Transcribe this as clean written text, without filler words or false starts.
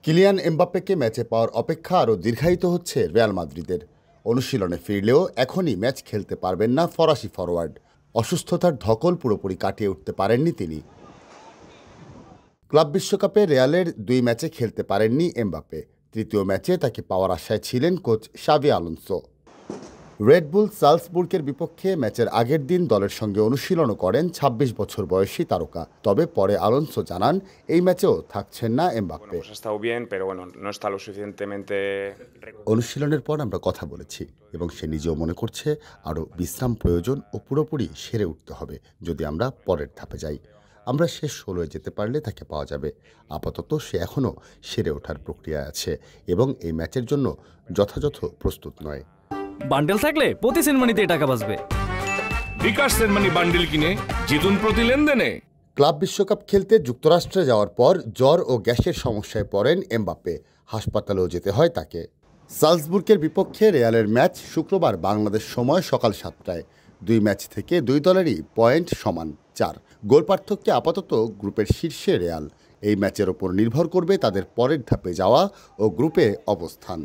Kylian এমবাপ্পেকে ম্যাচে পাওয়ার অপেক্ষা আরও দীর্ঘায়িত হচ্ছে রিয়াল মাদ্রিদের। অনুশীলনে ফিরলেও এখনই ম্যাচ খেলতে পারবেন না ফরাসি ফরোয়ার্ড। অসুস্থতার ধকল পুরোপুরি কাটিয়ে উঠতে পারেননি তিনি। ক্লাব বিশ্বকাপে রিয়ালের 2 ম্যাচে খেলতে পারেননি এমবাপ্পে। তৃতীয় ম্যাচে তাকে পাওয়ার আশায় ছিলেন কোচ শাভি আলোনসো। রেডবুল সালসবুর্গের বিপক্ষে ম্যাচের আগের দিন দলের সঙ্গে অনুশীলনও করেন ২৬ বছর বয়সী তারকা। তবে পরে আলোনসো জানান এই ম্যাচেও থাকছেন না এমবাপ্পে। অনুশীলনের পর আমরা কথা বলেছি এবং সে নিজেও মনে করছে আরও বিশ্রাম প্রয়োজন ও পুরোপুরি সেরে উঠতে হবে যদি আমরা পরের ধাপে যাই। আমরা শেষ 16-এ যেতে পারলে তাকে পাওয়া যাবে। আপাতত সে এখনও সেরে ওঠার প্রক্রিয়ায় আছে এবং এই ম্যাচের জন্য যথাযথ প্রস্তুত নয়। বান্ডেল থাকলে প্রতি সেনমানিতে টাকা বাঁচবে। বিকাশ সেনমানি বান্ডেল কিনে জিতুন প্রতি লেনদেনে। ক্লাব বিশ্বকাপ খেলতে যুক্তরাষ্ট্রে যাওয়ার পর জ্বর ও গ্যাসের সমস্যায় পড়েন এমবাপ্পে। হাসপাতালেও যেতে হয় তাকে। সালজবুর্গের বিপক্ষে রিয়ালের ম্যাচ শুক্রবার বাংলাদেশ সময় সকাল 7টায়। 2 ম্যাচ থেকে 2 দলেরই পয়েন্ট সমান 4। গোল পার্থক্যে আপাতত গ্রুপের শীর্ষে রিয়াল। এই ম্যাচের ওপর নির্ভর করবে তাদের পরের ধাপে যাওয়া ও গ্রুপে অবস্থান।